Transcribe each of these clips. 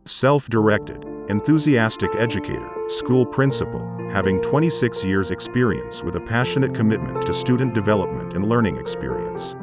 Self-directed, enthusiastic educator, school principal, having 26 years experience with a passionate commitment to student development and learning experience.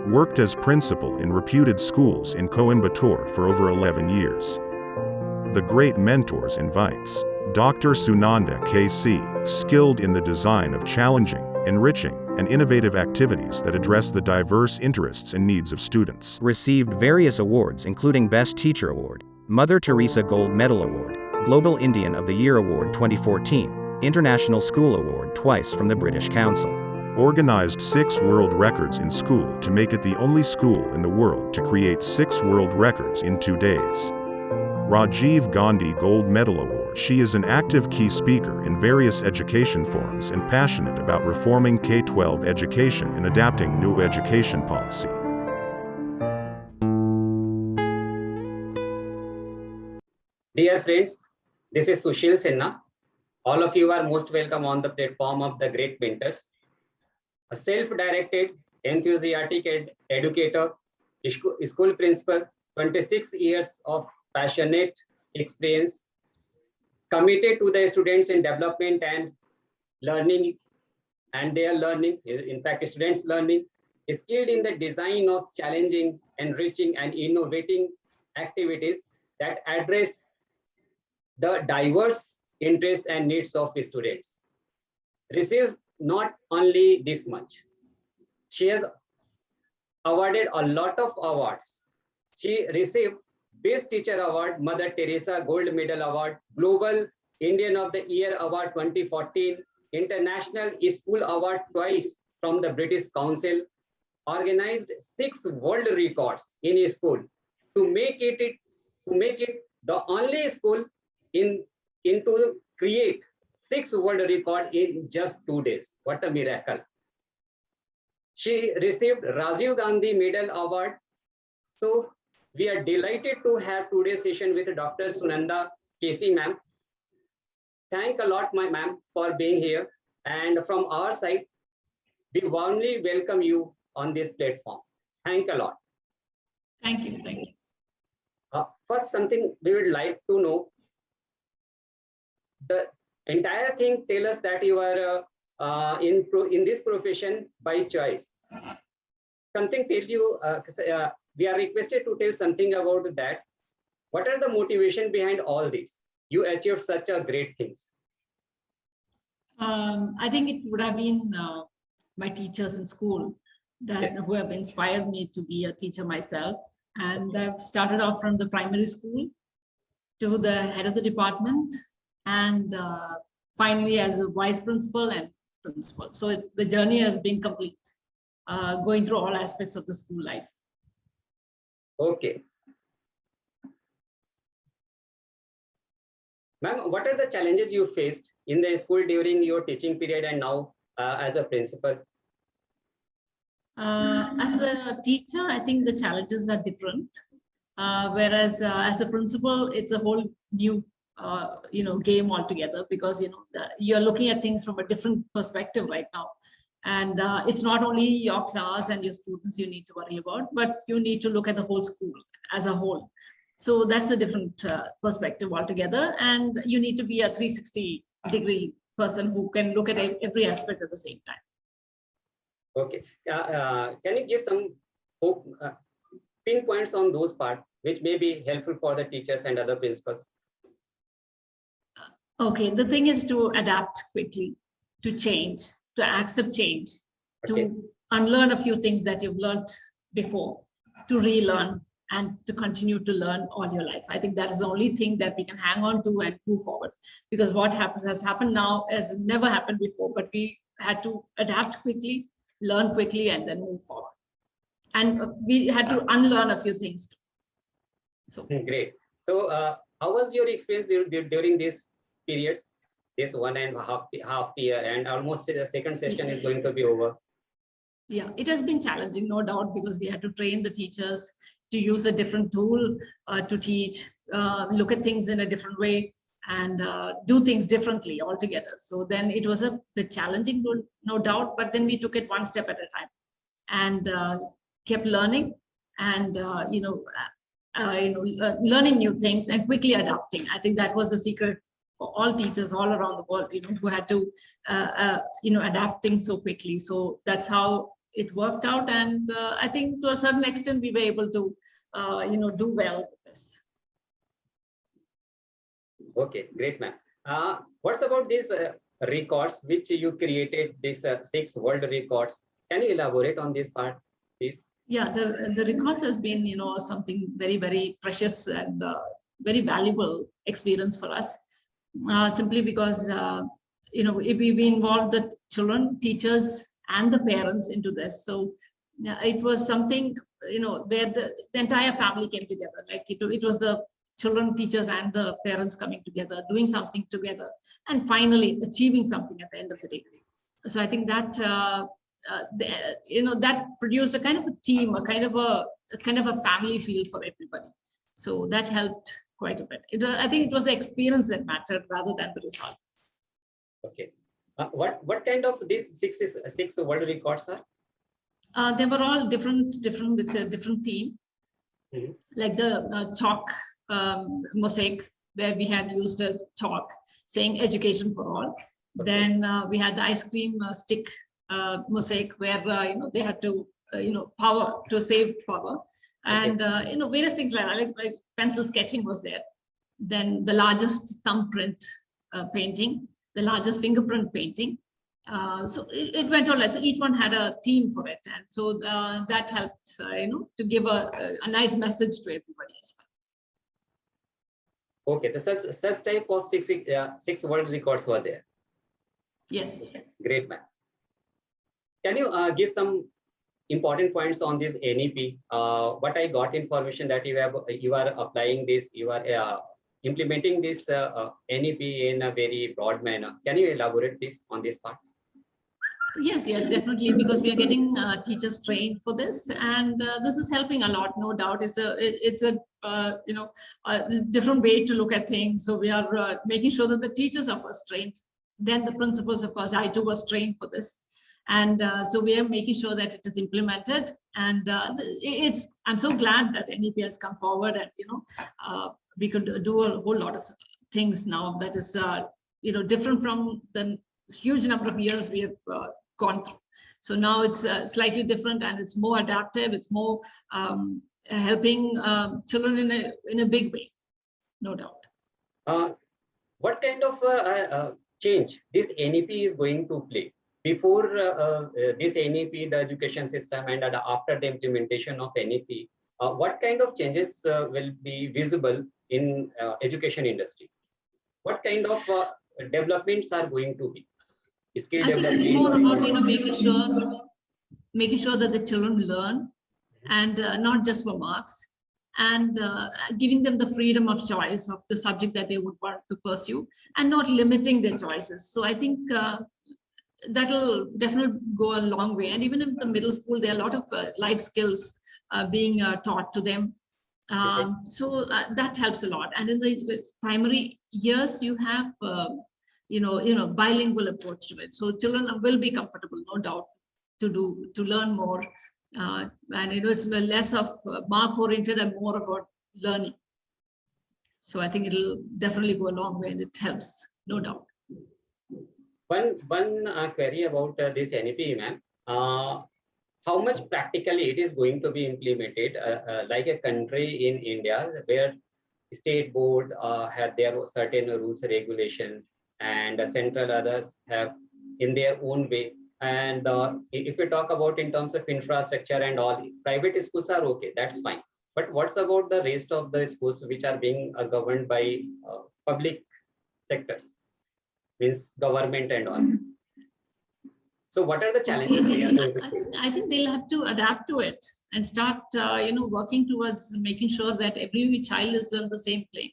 Worked as principal in reputed schools in Coimbatore for over 11 years. The Great Mentors invites Dr. Sunanda K.C., skilled in the design of challenging, enriching, and innovative activities that address the diverse interests and needs of students. Received various awards including Best Teacher Award, Mother Teresa Gold Medal Award, Global Indian of the Year Award 2014, International School Award twice from the British Council. Organized 6 world records in school to make it the only school in the world to create 6 world records in 2 days. Rajiv Gandhi Gold Medal Award. She is an active key speaker in various education forums and passionate about reforming K-12 education and adapting new education policy. Dear friends, this is Sushil Sinha. All of you are most welcome on the platform of the Great Mentors. A self-directed, enthusiastic educator, school principal, 26 years of passionate experience, committed to the students in development and learning and their learning, in fact, students learning, skilled in the design of challenging, enriching, and innovating activities that address the diverse interests and needs of students. Received not only this much, she has awarded a lot of awards. She received Best Teacher Award, Mother Teresa Gold Medal Award, Global Indian of the Year Award 2014, International School Award twice from the British Council, organized 6 world records in a school to make it the only school to create 6 world record in just 2 days. What a miracle. She received Rajiv Gandhi Medal Award. So we are delighted to have today's session with Dr. Sunanda K.C. ma'am. Thank a lot, my ma'am, for being here. And from our side, we warmly welcome you on this platform. Thank a lot. Thank you. Thank you. First, something we would like to know. The entire thing tell us that you are in this profession by choice. Something tell you, we are requested to tell something about that. What are the motivation behind all this? You achieved such a great things. I think it would have been my teachers in school who have inspired me to be a teacher myself. And I've started off from the primary school to the head of the department, and finally as a vice principal and principal. So the journey has been complete, going through all aspects of the school life. Okay. Ma'am, what are the challenges you faced in the school during your teaching period and now as a principal? As a teacher, I think the challenges are different. Whereas as a principal, it's a whole new game altogether, because you're looking at things from a different perspective right now. And it's not only your class and your students you need to worry about, but you need to look at the whole school as a whole. So that's a different perspective altogether. And you need to be a 360-degree person who can look at every aspect at the same time. Okay. Can you give some pinpoints on those parts which may be helpful for the teachers and other principals? Okay, the thing is to adapt quickly, to change, to accept change, Okay. to unlearn a few things that you've learned before, to relearn, and to continue to learn all your life. I think that is the only thing that we can hang on to and move forward, because what has happened now has never happened before, but we had to adapt quickly, learn quickly, and then move forward. And we had to unlearn a few things too. So great. So how was your experience during these periods, this 1.5 year, and almost the second session is going to be over? Yeah, it has been challenging, no doubt, because we had to train the teachers to use a different tool to teach, look at things in a different way, and do things differently altogether. So then it was a bit challenging, no doubt, but then we took it one step at a time and kept learning and learning new things and quickly adapting. I think that was the secret for all teachers all around the world, who had to, adapt things so quickly. So that's how it worked out. And I think to a certain extent, we were able to, do well with this. Okay, great, ma'am. What's about these records which you created, these 6 world records? Can you elaborate on this part, please? Yeah, the records has been, something very, very precious and very valuable experience for us. Simply because, we involved the children, teachers, and the parents into this. So it was something, where the entire family came together. Like it was the children, teachers, and the parents coming together, doing something together, and finally achieving something at the end of the day. So I think that that produced a kind of a team, a kind of a family feel for everybody. So that helped quite a bit. I think it was the experience that mattered rather than the result. Okay. What kind of these six world records are? They were all different with a different theme. Mm-hmm. Like the chalk mosaic, where we had used a chalk saying education for all. Okay. Then we had the ice cream stick mosaic, where they had to power to save power. And various things like that, like pencil sketching was there. Then the largest thumbprint painting, the largest fingerprint painting. So it went on. So each one had a theme for it, and so that helped to give a nice message to everybody as well. Okay, the such type of six world records were there. Yes. Okay. Great, man. Can you give some important points on this NEP? What I got information that you are applying this, you are implementing this NEP in a very broad manner. Can you elaborate this on this part? Yes, definitely, because we are getting teachers trained for this, and this is helping a lot, no doubt. It's a different way to look at things. So we are making sure that the teachers are first trained, then the principals. Of course, I too was trained for this. And so we are making sure that it is implemented, and I'm so glad that NEP has come forward, and we could do a whole lot of things now that is different from the huge number of years we have gone through. So now it's slightly different, and it's more adaptive. It's more helping children in a big way, no doubt. What kind of change this NEP is going to play? Before this NEP, the education system, and after the implementation of NEP, what kind of changes will be visible in education industry? What kind of developments are going to be? Skill I think it's more about making sure that the children learn, and not just for marks, and giving them the freedom of choice of the subject that they would want to pursue, and not limiting their choices. So I think that'll definitely go a long way. And even in the middle school, there are a lot of life skills being taught to them. So that helps a lot. And in the primary years, you have bilingual approach to it. So children will be comfortable, no doubt, to learn more. And it's less of mark oriented and more about learning. So I think it'll definitely go a long way, and it helps, no doubt. One query about this NEP, ma'am. How much practically it is going to be implemented, like a country in India where state board have their certain rules, regulations, and central others have in their own way. And if we talk about in terms of infrastructure and all, private schools are okay, that's fine. But what's about the rest of the schools which are being governed by public sectors? Means government and all. So what are the challenges they are going to face? I think they'll have to adapt to it and start working towards making sure that every child is on the same plane.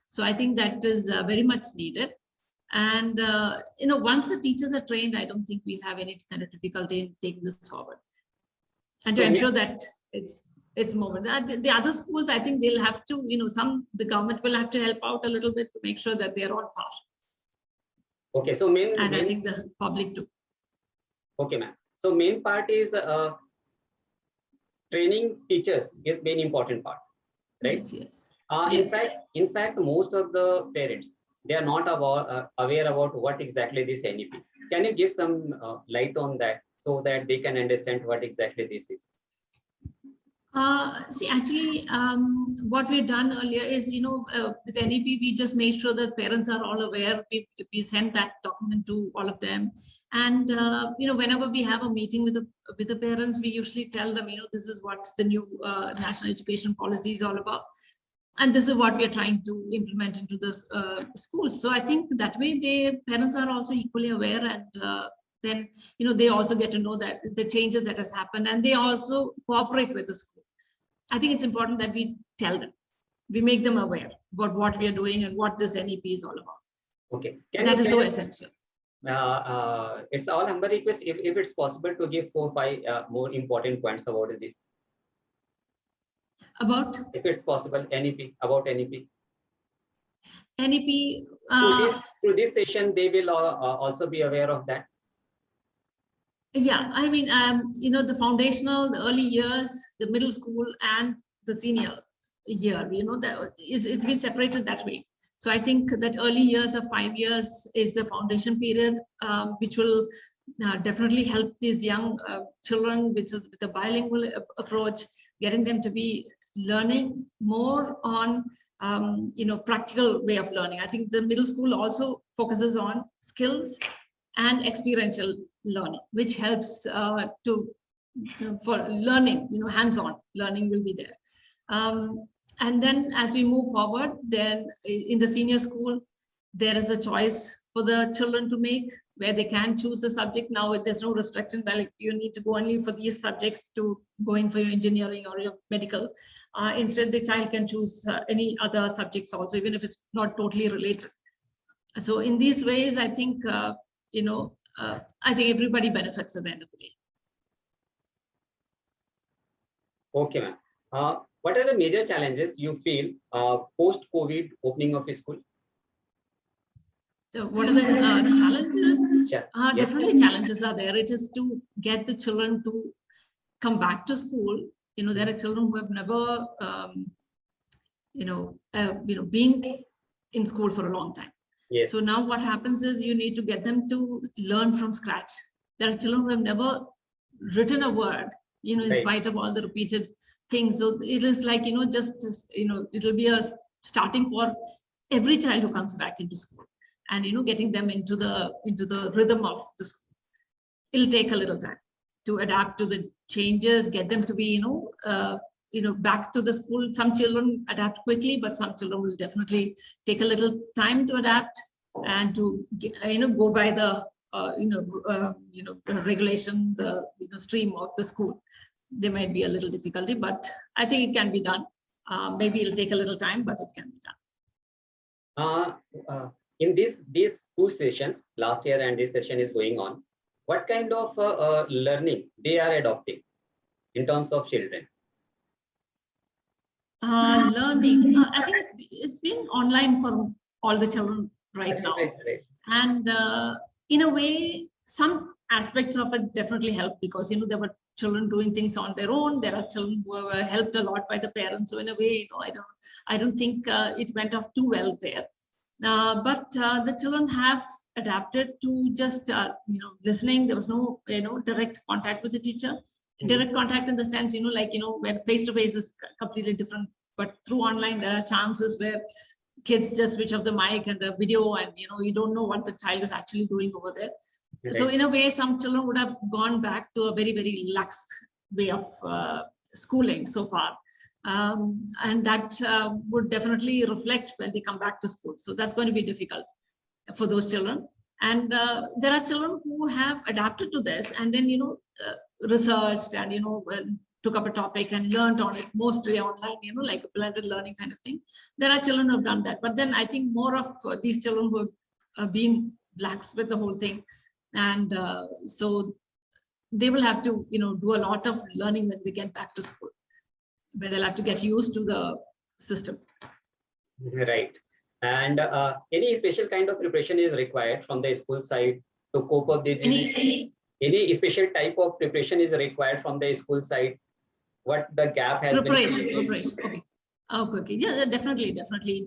So I think that is very much needed. And once the teachers are trained, I don't think we'll have any kind of difficulty in taking this forward, and to ensure that it's moving. The other schools, I think they'll have to, the government will have to help out a little bit to make sure that they're on par. Okay, so I think the public too. Okay, ma'am. So main part is training teachers is main important part. right? Yes, yes. In fact, most of the parents, they are not aware about what exactly this NEP. Can you give some light on that so that they can understand what exactly this is? See, actually, what we've done earlier is, with NEP, we just made sure that parents are all aware. We sent that document to all of them. And, whenever we have a meeting with the parents, we usually tell them, this is what the new national education policy is all about. And this is what we are trying to implement into the schools. So I think that way the parents are also equally aware, and then, they also get to know that the changes that has happened, and they also cooperate with the school. I think it's important that we tell them, we make them aware about what we are doing and what this NEP is all about. Okay. That is so essential. It's all humble request if it's possible to give 4 or 5 more important points about this. About? If it's possible, NEP, about NEP. NEP. Through this session, they will also be aware of that. Yeah, I mean, the foundational, the early years, the middle school, and the senior year, that it's been separated that way. So I think that early years of 5 years is the foundation period, which will definitely help these young children with the bilingual approach, getting them to be learning more on, practical way of learning. I think the middle school also focuses on skills and experiential learning, which helps for learning, hands-on learning will be there. And then as we move forward, then in the senior school, there is a choice for the children to make where they can choose a subject. Now there's no restriction, like you need to go only for these subjects to go in for your engineering or your medical. Instead, the child can choose any other subjects also, even if it's not totally related. So in these ways, I think, I think everybody benefits at the end of the day. Okay, ma'am. What are the major challenges you feel post-COVID opening of a school? So what are the challenges? Yes. Definitely challenges are there. It is to get the children to come back to school. There are children who have never, been in school for a long time. Yes. So now what happens is you need to get them to learn from scratch. There are children who have never written a word, in Right. spite of all the repeated things. So it is like, it'll be a starting for every child who comes back into school, and, getting them into the rhythm of the school. It'll take a little time to adapt to the changes, get them to be, back to the school. Some children adapt quickly, but some children will definitely take a little time to adapt and to, go by the, regulation, the stream of the school. There might be a little difficulty, but I think it can be done. Maybe it'll take a little time, but it can be done. In these 2 sessions, last year and this session is going on, what kind of learning they are adopting in terms of children? Learning, I think it's been online for all the children right now. Right. And in a way, some aspects of it definitely help, because there were children doing things on their own. There are children who were helped a lot by the parents. So in a way, I don't think it went off too well there. But the children have adapted to just listening. There was no direct contact with the teacher. Direct contact in the sense, where face-to-face is completely different, but through online, there are chances where kids just switch off the mic and the video, and you don't know what the child is actually doing over there. Right. So in a way, some children would have gone back to a very, very lax way of schooling so far. And that would definitely reflect when they come back to school. So that's going to be difficult for those children. And there are children who have adapted to this and then, researched and, took up a topic and learned on it, mostly online, like a blended learning kind of thing. There are children who have done that. But then I think more of these children who have been lax with the whole thing. And so they will have to, do a lot of learning when they get back to school, where they'll have to get used to the system. Right. And any special kind of preparation is required from the school side to cope up these? Any special type of preparation is required from the school side? What the gap has preparation. Okay. Okay, okay. Yeah, definitely.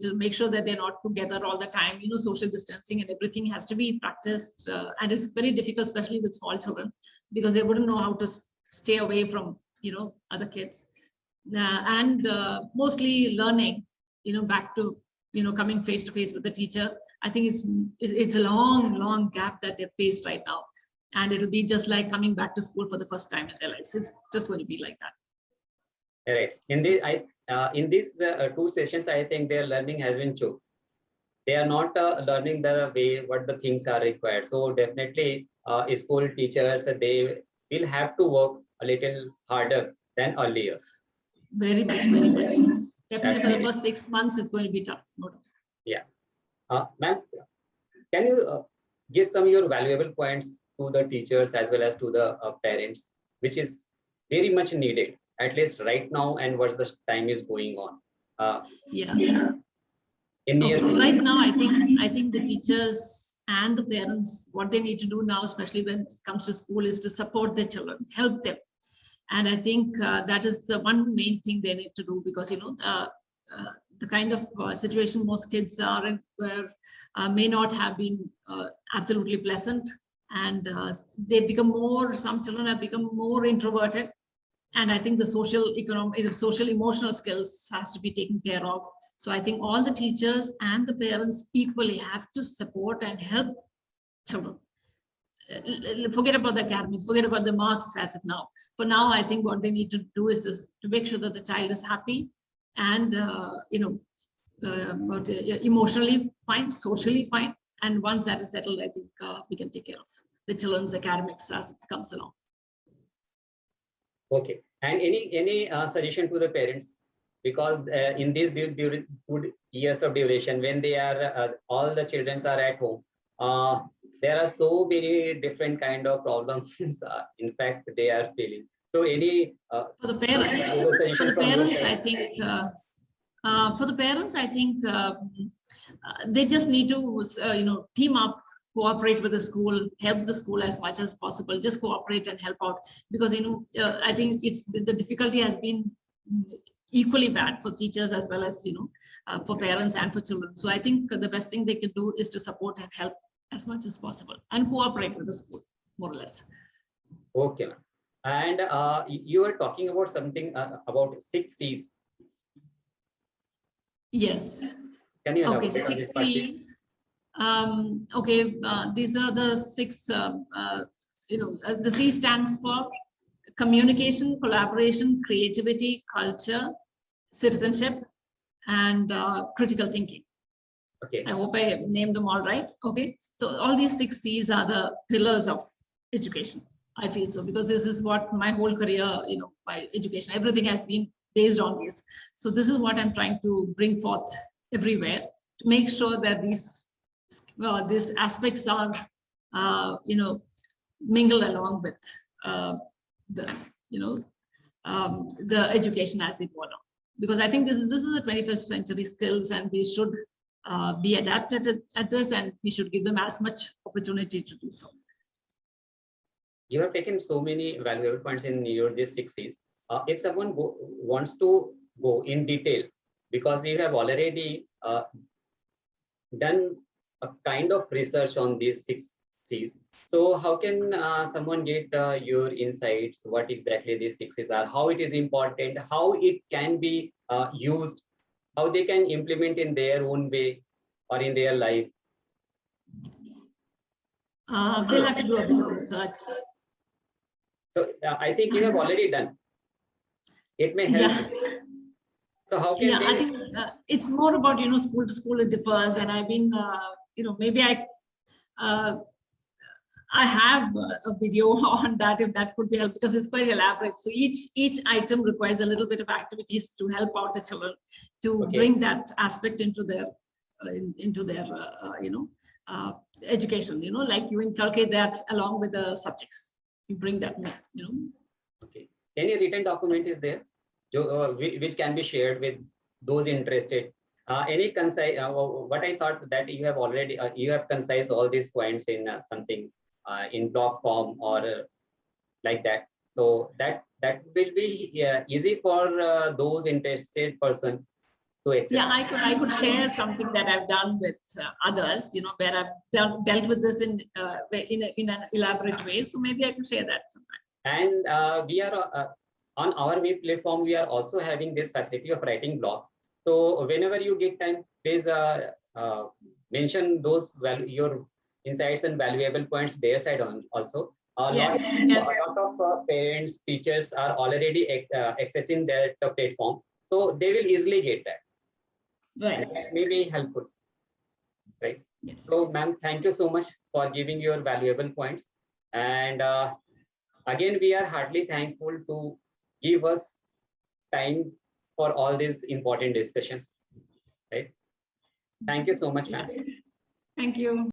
To make sure that they're not together all the time, social distancing and everything has to be practiced. And it's very difficult, especially with small children, because they wouldn't know how to stay away from, other kids. And mostly learning, back to, coming face to face with the teacher. I think it's a long gap that they've faced right now. And it'll be just like coming back to school for the first time in their lives. It's just going to be like that. Right. In these two sessions, I think their learning has been choked. They are not learning the way what the things are required. So definitely, school teachers they will have to work a little harder than earlier. Very much, very much. Definitely That's for the needed. first 6 months, it's going to be tough. No doubt. Yeah. Ma'am, can you give some of your valuable points to the teachers as well as to the parents, which is very much needed, at least right now, and what the time is going on Yeah. in near Okay. future? Right now, I think the teachers and the parents, what they need to do now, especially when it comes to school, is to support their children, help them. And I think that is the one main thing they need to do, because the kind of situation most kids are in, where may not have been absolutely pleasant, and they become more. Some children have become more introverted, and I think the social emotional skills has to be taken care of. So I think all the teachers and the parents equally have to support and help children. Forget about the academics, forget about the marks as of now. For now, I think what they need to do is to make sure that the child is happy and emotionally fine, socially fine. And once that is settled, I think we can take care of the children's academics as it comes along. Okay. And any suggestion to the parents, because in these good years of duration, when they are all the children are at home, there are so many different kind of problems. In fact, they are feeling. So any For the parents, suggestion from your I side? think for the parents, I think they just need to team up, cooperate with the school, help the school as much as possible. Just cooperate and help out, because I think the difficulty has been equally bad for teachers as well as for parents and for children. So I think the best thing they can do is to support and help as much as possible and cooperate with the school, more or less. Okay, ma'am. And you were talking about something about 6 C's. Yes. Can you Okay, elaborate on this 6 part, please? C's. Okay, these are the 6. The C stands for communication, collaboration, creativity, culture, citizenship, and critical thinking. Okay. I hope I named them all right. Okay, so all these 6 C's are the pillars of education. I feel so, because this is what my whole career, my education, everything has been based on this. So this is what I'm trying to bring forth everywhere, to make sure that these aspects are, mingled along with the education as they go along. Because I think this is the 21st century skills, and they should be adapted at this, and we should give them as much opportunity to do so. You have taken so many valuable points in your these 6 C's. If someone wants to go in detail, because you have already done a kind of research on these 6 C's. So how can someone get your insights, what exactly these 6 C's are, how it is important, how it can be used, how they can implement in their own way or in their life? They'll have to do a bit of research. So I think you have already done. It may help. Yeah. So how can they? I think it's more about school to school it differs, and I've been maybe I have a video on that, if that could be helped, because it's quite elaborate. So each item requires a little bit of activities to help out the children to bring that aspect into their education. Like you inculcate that along with the subjects. You bring that, Okay. Any written document is there, which can be shared with those interested? Any concise? What I thought that you have already you have concised all these points in something in blog form or like that. So that will be easy for those interested person to access. Yeah, I could share something that I've done with others, you know, where I've dealt with this in an elaborate way. So maybe I could share that sometime. And we are on our web platform, we are also having this facility of writing blogs. So whenever you get time, please mention those your insights and valuable points their side on also. Yes, A yes. lot of parents, teachers are already accessing that platform, so they will easily get that. Right. And that may be helpful, right? Yes. So, ma'am, thank you so much for giving your valuable points. And again, we are heartily thankful to give us time for all these important discussions, right? Thank you so much, ma'am. Thank you.